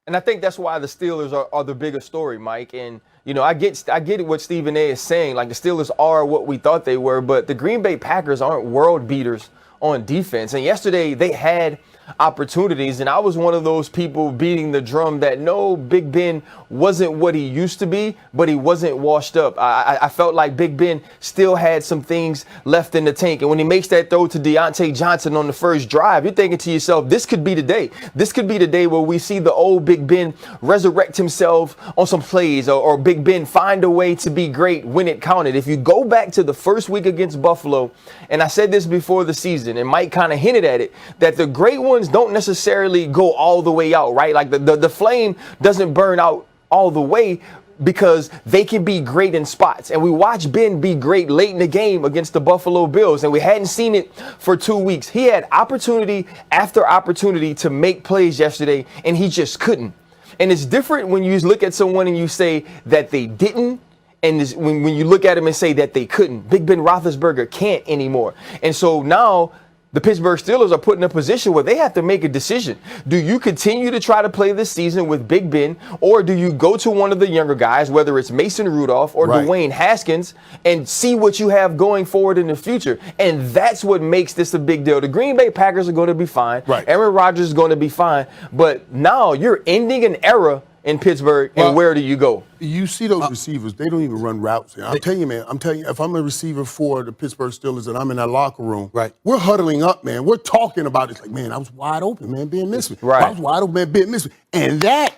And I think that's why the Steelers are the bigger story, Mike. And, you know, I get what Stephen A. is saying. Like, the Steelers are what we thought they were, but the Green Bay Packers aren't world beaters on defense. And yesterday they had opportunities, and I was one of those people beating the drum that no, Big Ben wasn't what he used to be, but he wasn't washed up. I felt like Big Ben still had some things left in the tank. And when he makes that throw to Deontay Johnson on the first drive, you're thinking to yourself, this could be the day. This could be the day where we see the old Big Ben resurrect himself on some plays, or Big Ben find a way to be great when it counted. If you go back to the first week against Buffalo, and I said this before the season, and Mike kind of hinted at it, that the great ones don't necessarily go all the way out, right? Like the flame doesn't burn out all the way, because they can be great in spots. And we watched Ben be great late in the game against the Buffalo Bills, and we hadn't seen it for 2 weeks. He had opportunity after opportunity to make plays yesterday, and he just couldn't. And it's different when you look at someone and you say that they didn't, and when you look at him and say that they couldn't. Big Ben Roethlisberger can't anymore. And so now the Pittsburgh Steelers are put in a position where they have to make a decision. Do you continue to try to play this season with Big Ben, or do you go to one of the younger guys, whether it's Mason Rudolph or Dwayne Haskins, and see what you have going forward in the future? And that's what makes this a big deal. The Green Bay Packers are going to be fine. Aaron Rodgers is going to be fine. But now you're ending an era in Pittsburgh, and where do you go? You see those receivers, they don't even run routes. I'm telling you, man, if I'm a receiver for the Pittsburgh Steelers and I'm in that locker room, we're huddling up, man. We're talking about it. It's like, man, I was wide open, man. Ben missed me. I was wide open, man. Ben missed me. And that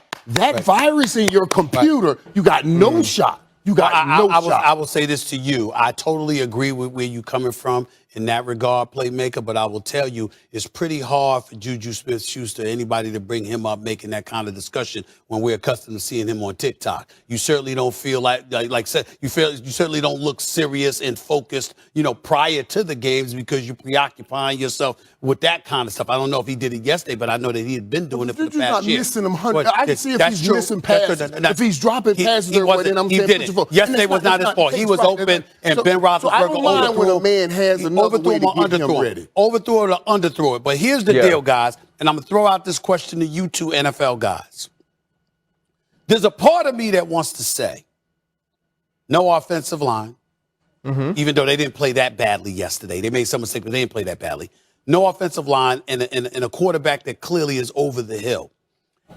virus in your computer, you got no shot. You got no shot. I will say this to you. I totally agree with where you're coming from in that regard, playmaker, but I will tell you it's pretty hard for Juju Smith-Schuster, anybody to bring him up making that kind of discussion when we're accustomed to seeing him on TikTok. You certainly don't feel like you certainly don't look serious and focused, prior to the games because you're preoccupying yourself with that kind of stuff. I don't know if he did it yesterday, but I know that he had been doing it for the past year. Missing him I can see if he's missing passes. If he's dropping passes, he didn't. Yesterday was not his fault. He was open, and Ben Roethlisberger overthrew. When a man has another way to get him ready. Overthrew it or underthrew it. But here's the deal, guys, and I'm going to throw out this question to you two NFL guys. There's a part of me that wants to say, no offensive line, even though they didn't play that badly yesterday. They made some mistakes, but they didn't play that badly. No offensive line and a quarterback that clearly is over the hill.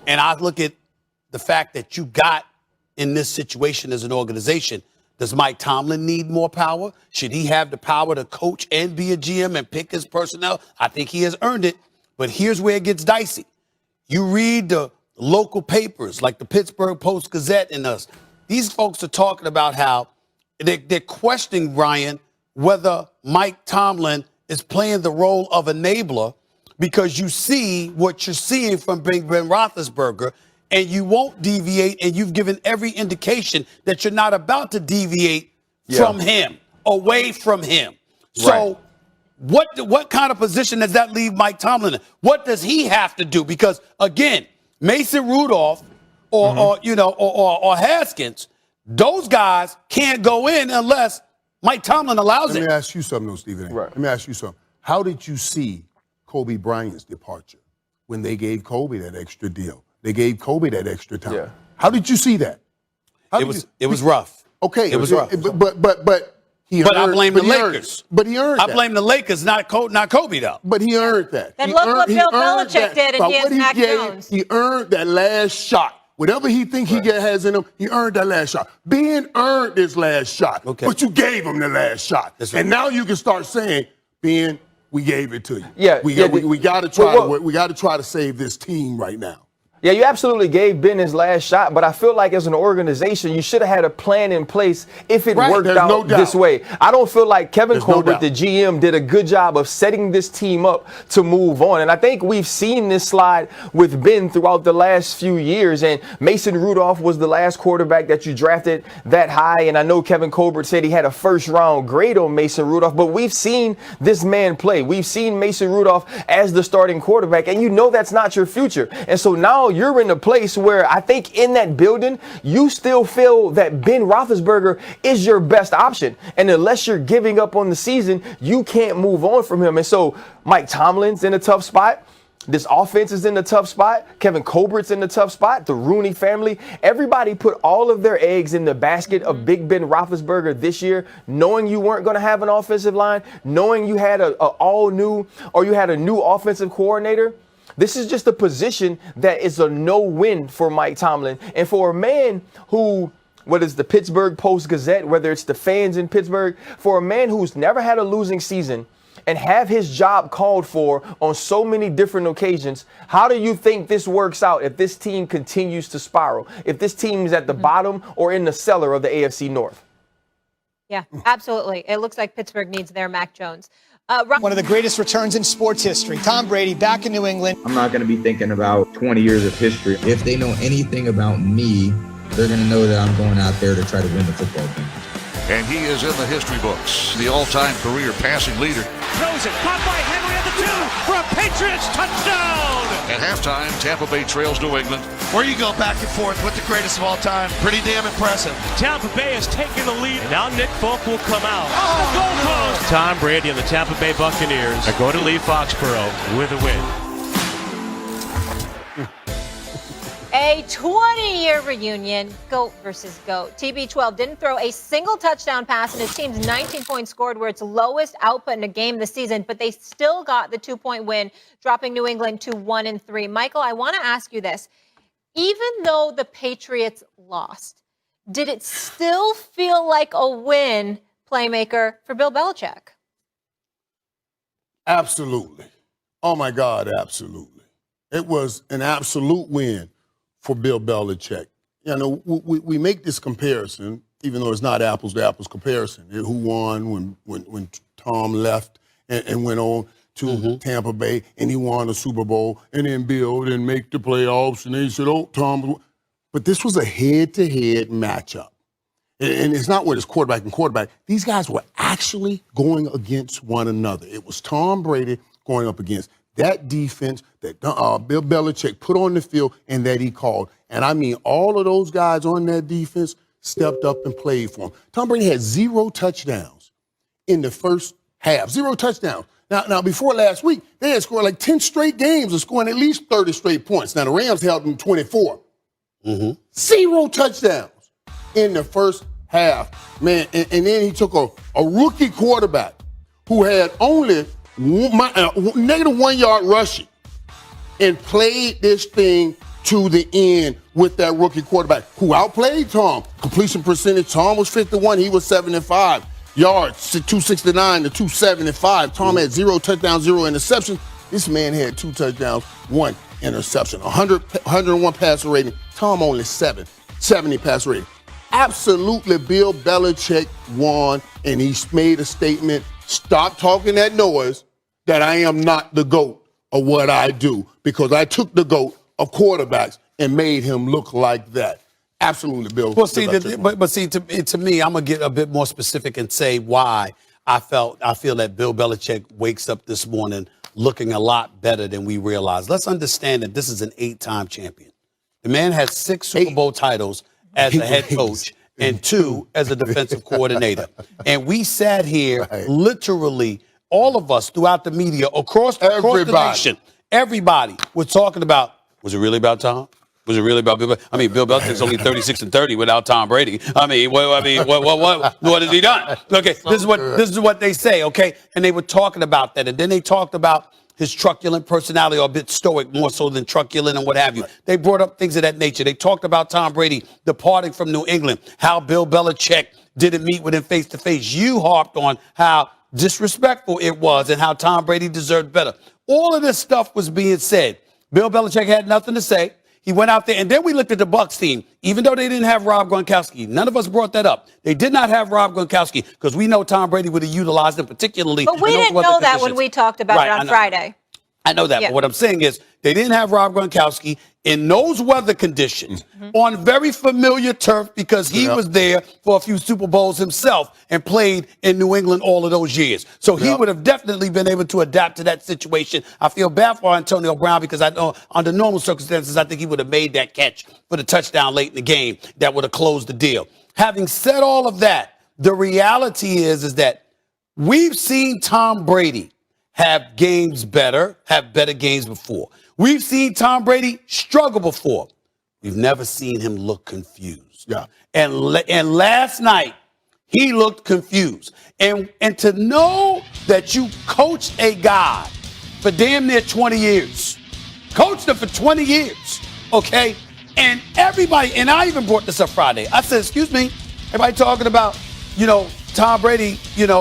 And I look at the fact that you got in this situation as an organization. Does Mike Tomlin need more power? Should he have the power to coach and be a GM and pick his personnel? I think he has earned it. But here's where it gets dicey. You read the local papers like the Pittsburgh Post-Gazette and us. These folks are talking about how they're questioning, Ryan, whether Mike Tomlin is playing the role of enabler because you see what you're seeing from Ben Roethlisberger, and you won't deviate, and you've given every indication that you're not about to deviate from him, away from him. So what kind of position does that leave Mike Tomlin in? What does he have to do? Because, again, Mason Rudolph or Haskins, those guys can't go in unless Mike Tomlin allows it. Let me ask you something, though, Stephen A. Let me ask you something. How did you see Kobe Bryant's departure when they gave Kobe that extra deal? They gave Kobe that extra time. Yeah. How did you see that? It was rough. Okay. It was rough. But I blame the Lakers. But he earned that. I blame the Lakers, not Kobe, though. But he earned that. Then look what Bill Belichick did against Mac Jones. He earned that last shot. Whatever he think he has in him, he earned that last shot. Ben earned this last shot. Okay. But you gave him the last shot. Right. And now you can start saying, Ben, we gave it to you. We got to try to save this team right now. Yeah, you absolutely gave Ben his last shot, but I feel like as an organization, you should have had a plan in place if it worked out this way. I don't feel like Kevin Colbert, the GM, did a good job of setting this team up to move on. And I think we've seen this slide with Ben throughout the last few years. And Mason Rudolph was the last quarterback that you drafted that high. And I know Kevin Colbert said he had a first-round grade on Mason Rudolph, but we've seen this man play. We've seen Mason Rudolph as the starting quarterback, and you know that's not your future. And so now you're in a place where I think in that building, you still feel that Ben Roethlisberger is your best option. And unless you're giving up on the season, you can't move on from him. And so Mike Tomlin's in a tough spot. This offense is in a tough spot. Kevin Colbert's in a tough spot. The Rooney family, everybody put all of their eggs in the basket of Big Ben Roethlisberger this year, knowing you weren't going to have an offensive line, knowing you had a new offensive coordinator. This is just a position that is a no-win for Mike Tomlin. And for a man who, whether it's the Pittsburgh Post-Gazette, whether it's the fans in Pittsburgh, for a man who's never had a losing season and have his job called for on so many different occasions, how do you think this works out if this team continues to spiral, if this team is at the bottom or in the cellar of the AFC North? Yeah, absolutely. It looks like Pittsburgh needs their Mac Jones. One of the greatest returns in sports history. Tom Brady back in New England. I'm not going to be thinking about 20 years of history. If they know anything about me, they're going to know that I'm going out there to try to win the football game. And he is in the history books, the all-time career passing leader. Throws it, caught by Henry at the 2 for a Patriots touchdown. At halftime, Tampa Bay trails New England. Where you go back and forth with the greatest of all time, pretty damn impressive. Tampa Bay has taken the lead. Now Nick Folk will come out. Off the goal post. Tom Brady and the Tampa Bay Buccaneers are going to leave Foxborough with a win. A 20-year reunion, GOAT versus GOAT. TB12 didn't throw a single touchdown pass, and his team's 19 points scored were its lowest output in a game this season, but they still got the 2-point win, dropping New England to 1-3. Michael, I want to ask you this. Even though the Patriots lost, did it still feel like a win, playmaker, for Bill Belichick? Absolutely. Oh, my God, absolutely. It was an absolute win for Bill Belichick. You know, we make this comparison, even though it's not apples to apples comparison. Who won when Tom left and went on to Tampa Bay and he won a Super Bowl, and then Bill didn't make the playoffs, and they said, oh, Tom. But this was a head-to-head matchup. And it's not where it's quarterback and quarterback. These guys were actually going against one another. It was Tom Brady going up against that defense that Bill Belichick put on the field and that he called. And I mean, all of those guys on that defense stepped up and played for him. Tom Brady had 0 touchdowns in the first half. 0 touchdowns. Now, before last week, they had scored like 10 straight games of scoring at least 30 straight points. Now, the Rams held them 24. 0 touchdowns in the first half, man. And then he took a rookie quarterback who had only negative 1 yard rushing and played this thing to the end with that rookie quarterback who outplayed Tom. Completion percentage, Tom was 51, he was 75. Yards, 269 to 275. Tom had 0 touchdowns, 0 interceptions. This man had 2 touchdowns, 1 interception. 101 passer rating. Tom only 70 passer rating. Absolutely, Bill Belichick won, and he made a statement, stop talking that noise, that I am not the GOAT of what I do, because I took the GOAT of quarterbacks and made him look like that. Absolutely, Bill. Well, see, to me, I'm gonna get a bit more specific and say why I feel that Bill Belichick wakes up this morning looking a lot better than we realize. Let's understand that this is an 8-time champion. The man has 6 Super Bowl titles as a head coach and 2 as a defensive coordinator. And we sat here literally, all of us throughout the media, across the nation, everybody was talking about, was it really about Tom? Was it really about Bill? I mean, Bill Belichick's only 36-30 without Tom Brady. I mean, what has he done? Okay, this is what they say. Okay, and they were talking about that, and then they talked about his truculent personality, or a bit stoic, more so than truculent and what have you. They brought up things of that nature. They talked about Tom Brady departing from New England, how Bill Belichick didn't meet with him face to face. You harped on how disrespectful it was and how Tom Brady deserved better. All of this stuff was being said. Bill Belichick had nothing to say. He went out there, and then we looked at the Bucs team. Even though they didn't have Rob Gronkowski, none of us brought that up. They did not have Rob Gronkowski because we know Tom Brady would have utilized him, particularly. But we didn't know that when we talked about it on Friday. I know that, but what I'm saying is they didn't have Rob Gronkowski in those weather conditions on very familiar turf because he was there for a few Super Bowls himself and played in New England all of those years. So he would have definitely been able to adapt to that situation. I feel bad for Antonio Brown because I know under normal circumstances, I think he would have made that catch for the touchdown late in the game that would have closed the deal. Having said all of that, the reality is that we've seen Tom Brady have better games before. We've seen Tom Brady struggle before. We've never seen him look confused. Yeah. And last night, he looked confused. And to know that you coached a guy for damn near 20 years, coached him for 20 years, okay? And everybody, and I even brought this up Friday. I said, excuse me, everybody talking about, Tom Brady, Bill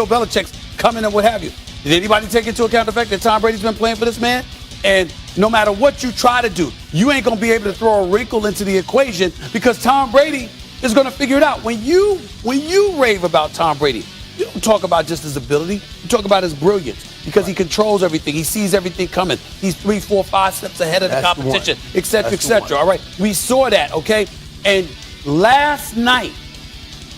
Belichick's coming and what have you. Did anybody take into account the fact that Tom Brady's been playing for this man? And no matter what you try to do, you ain't going to be able to throw a wrinkle into the equation because Tom Brady is going to figure it out. When you rave about Tom Brady, you don't talk about just his ability. You talk about his brilliance because he controls everything. He sees everything coming. He's 3, 4, 5 steps ahead of the competition, et cetera, et cetera. All right. We saw that, okay? And last night,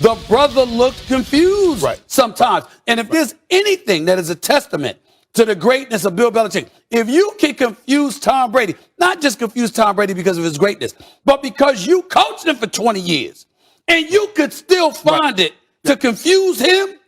the brother looked confused sometimes. And if there's anything that is a testament to the greatness of Bill Belichick, if you can confuse Tom Brady, not just confuse Tom Brady because of his greatness, but because you coached him for 20 years and you could still find it to confuse him,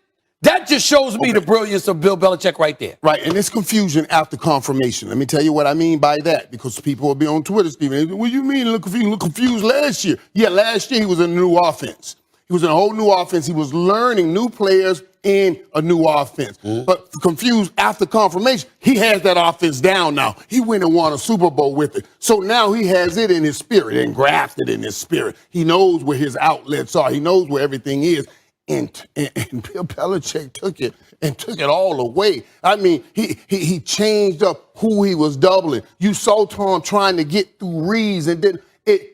that just shows me the brilliance of Bill Belichick right there. Right, and it's confusion after confirmation. Let me tell you what I mean by that, because people will be on Twitter, Stephen. What do you mean look confused last year? Yeah, last year he was in a new offense. He was in a whole new offense. He was learning new players in a new offense. But confused after confirmation, he has that offense down now. He went and won a Super Bowl with it. So now he has it in his spirit and grafted in his spirit. He knows where his outlets are. He knows where everything is. And Bill Belichick took it all away. I mean, he changed up who he was doubling. You saw Tom trying to get through reads, and then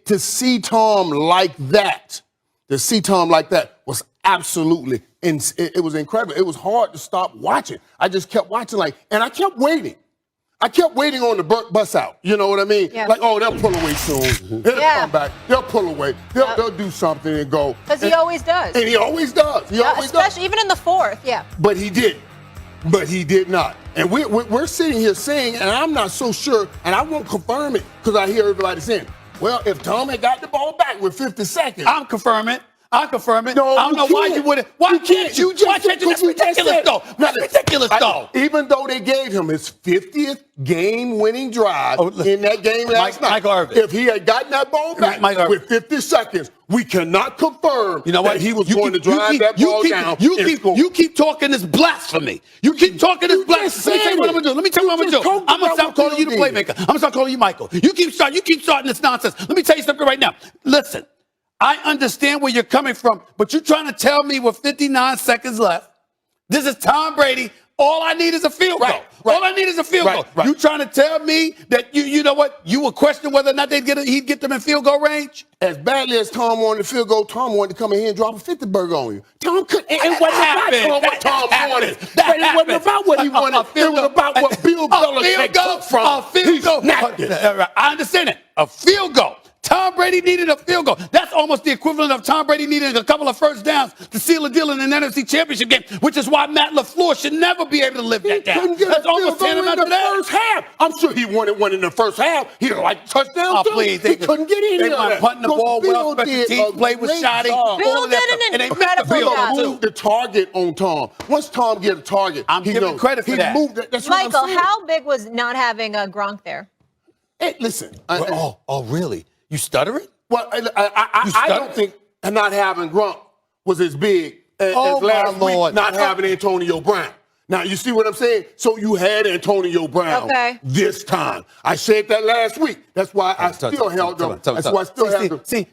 to see Tom like that, to see Tom like that was absolutely, it was incredible. It was hard to stop watching. I just kept watching and I kept waiting. I kept waiting on the bus out. You know what I mean? Yeah. Like, oh, they'll pull away soon. They'll come back. They'll pull away. They'll do something and go. Because he always does. And he always does. He always does. Especially even in the fourth, yeah. But he didn't. But he did not. And we're sitting here saying, and I'm not so sure, and I won't confirm it because I hear everybody saying, well, if Tom had got the ball back with 50 seconds. I'm confirming. I confirm it. No, I don't know why you wouldn't. Why can't you? Why can't you? That's ridiculous, though. That's ridiculous, though. Even though they gave him his 50th game-winning drive in that game last night, Michael Irvin. If he had gotten that ball back with 50 seconds, we cannot confirm that he was going to drive that ball down. You keep talking this blasphemy. You keep talking this blasphemy. Let me tell you what I'm going to do. Let me tell you what I'm going to do. I'm going to stop calling you the playmaker. I'm going to start calling you Michael. You keep starting this nonsense. Let me tell you something right now. Listen. I understand where you're coming from, but you're trying to tell me with 59 seconds left, this is Tom Brady. All I need is a field goal. All I need is a field goal. You trying to tell me that you know what? You will question whether or not he'd get them in field goal range? As badly as Tom wanted the field goal, Tom wanted to come in here and drop a 50 burger on you. Tom couldn't. It wasn't about what Tom wanted. It wasn't about what he wanted. It was about what Bill Belichick took from him. He snapped it. I understand it. A field goal. Tom Brady needed a field goal. That's almost the equivalent of Tom Brady needing a couple of first downs to seal a deal in an NFC Championship game, which is why Matt LaFleur should never be able to live that down. That's almost tantamount to that. First half. I'm sure he wanted one in the first half. He like touchdown too. Please, he couldn't get any of that. They were punting the ball well. Special teams played with shoddy. Bill did an incredible job. He moved the target on Tom. Once Tom get a target, I'm giving credit for that. Moved it. That's Michael, what I'm saying. how big was not having a Gronk there? Hey, listen. Oh, really? You stuttering? Well, I don't think not having Gronk was as big as last week not having Antonio Brown. Now, you see what I'm saying? So you had Antonio Brown this time. I said that last week. That's why I still held up. That's why I still have to. See,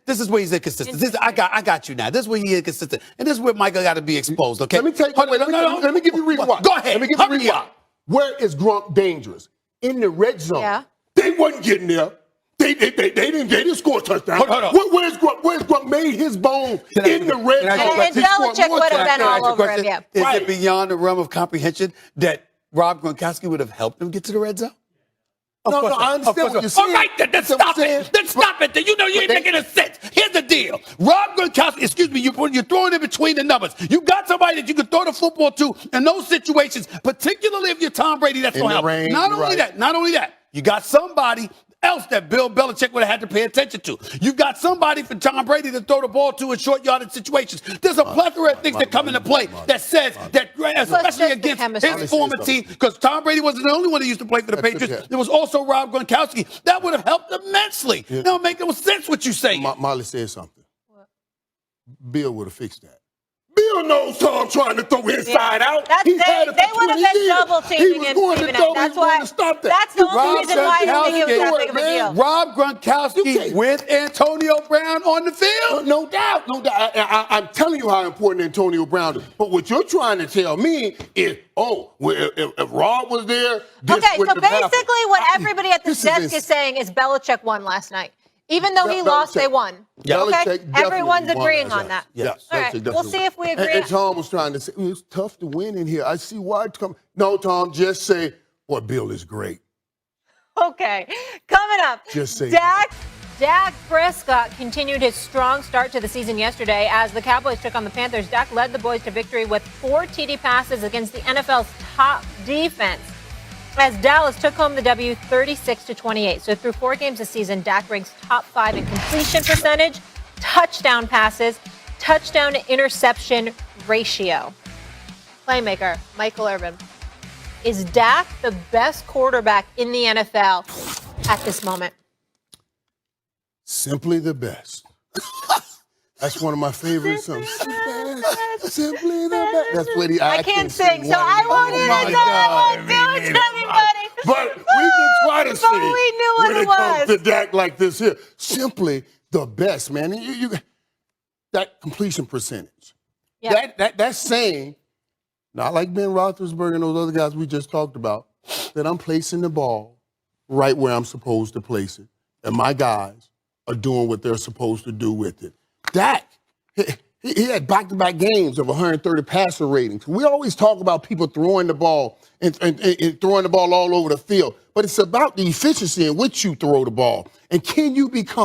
this is where he's inconsistent. I got you now. This is where he's inconsistent. And this is where Michael got to be exposed, okay? Let me take let me give you a reason why. Go ahead. Let me give you a reason why. Where is Gronk dangerous? In the red zone. Yeah. They wasn't getting there. They didn't score a touchdown. Hold on. Where's Gronk made his bones in the red zone? And Belichick would have been all over him, yeah. Is it beyond the realm of comprehension that Rob Gronkowski would have helped him get to the red zone? No, I understand what you're saying. All right, then stop it. Then stop it. Then you know you ain't making a sense. Here's the deal. Rob Gronkowski, excuse me, you're throwing in between the numbers. You got somebody that you can throw the football to in those situations, particularly if you're Tom Brady, that's going to help. Not only that, you got somebody else that Bill Belichick would have had to pay attention to. You've got somebody for Tom Brady to throw the ball to in short yardage situations. There's a plethora of things that come into play that says that, especially against his former team, because Tom Brady wasn't the only one that used to play for the Patriots. There was also Rob Gronkowski. That would have helped immensely. It don't make no sense what you say. Molly said something. Bill would have fixed that. Bill knows Tom trying to throw inside out. They would have been double teaming him. That's why. That's the only reason why I didn't think it was that big of a deal. Rob Gronkowski with Antonio Brown on the field? No doubt. I'm telling you how important Antonio Brown is. But what you're trying to tell me is, if Rob was there, this so basically what everybody at this desk is saying is Belichick won last night. Even though he lost, they won. Yeah. Okay? Everyone's agreeing on that. Yes. All right. We'll see if we agree. And Tom was trying to say, it's tough to win in here. I see why it's coming. No, Tom, just say, boy, Bill is great. Okay. Coming up, just say Dak Prescott continued his strong start to the season yesterday as the Cowboys took on the Panthers. Dak led the boys to victory with 4 TD passes against the NFL's top defense, as Dallas took home the W 36-28. So through 4 games this season, Dak ranks top 5 in completion percentage, touchdown passes, touchdown to interception ratio. Playmaker, Michael Irvin. Is Dak the best quarterback in the NFL at this moment? Simply the best. That's one of my favorite songs. Simply the best. That's what I can't sing, so I won't even know. I won't do it to everybody. But we can try to sing. We knew what when it comes to Dak like this here. Simply the best, man. And that completion percentage. Yeah. That's saying, not like Ben Roethlisberger and those other guys we just talked about, that I'm placing the ball right where I'm supposed to place it. And my guys are doing what they're supposed to do with it. Dak, he had back-to-back games of 130 passer ratings. We always talk about people throwing the ball and throwing the ball all over the field, but it's about the efficiency in which you throw the ball. And can you become